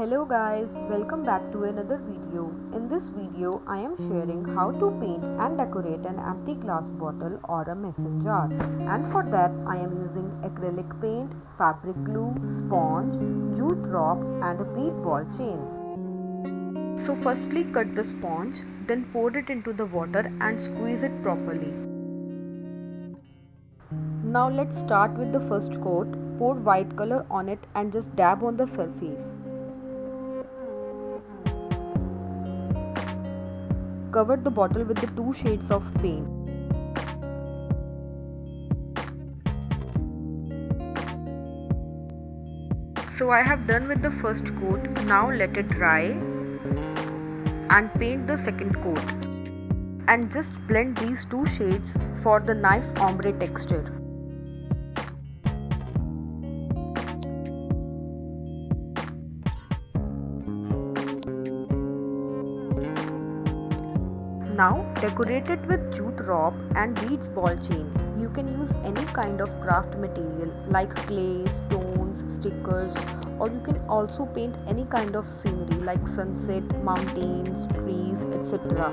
Hello guys, welcome back to another video. In this video, I am sharing how to paint and decorate an empty glass bottle or a mason jar. And for that, I am using acrylic paint, fabric glue, sponge, jute rope and a bead ball chain. So firstly cut the sponge, then pour it into the water and squeeze it properly. Now let's start with the first coat. Pour white color on it and just dab on the surface. Cover the bottle with the two shades of paint. So I have done with the first coat. Now let it dry and paint the second coat. And just blend these two shades for the nice ombre texture. Now decorate it with jute rope and beads ball chain. You can use any kind of craft material like clay, stones, stickers, or you can also paint any kind of scenery like sunset, mountains, trees, etc.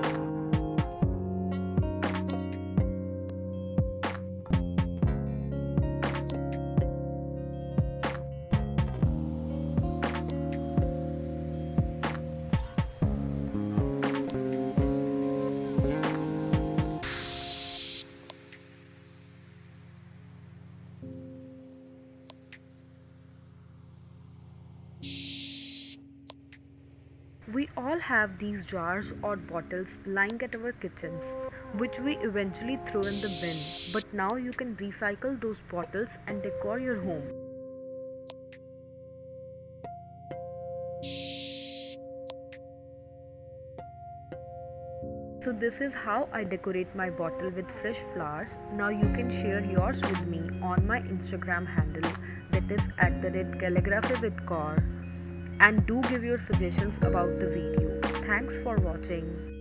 We all have these jars or bottles lying at our kitchens, which we eventually throw in the bin. But now you can recycle those bottles and decor your home. So this is how I decorate my bottle with fresh flowers. Now you can share yours with me on my Instagram handle, that is @calligraphywithkaur. And do give your suggestions about the video. Thanks for watching.